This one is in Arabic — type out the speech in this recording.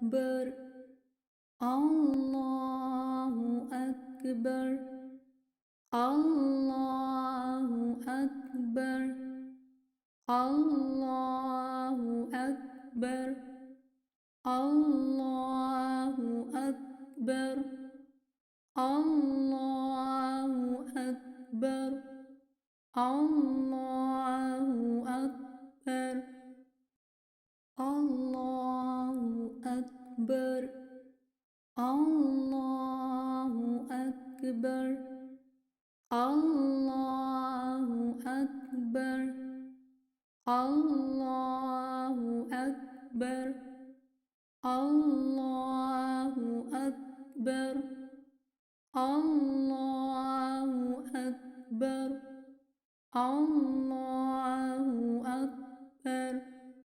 أكبر الله أكبر الله أكبر الله أكبر الله أكبر الله أكبر الله أكبر الله أكبر الله أكبر الله أكبر الله أكبر الله أكبر الله أكبر الله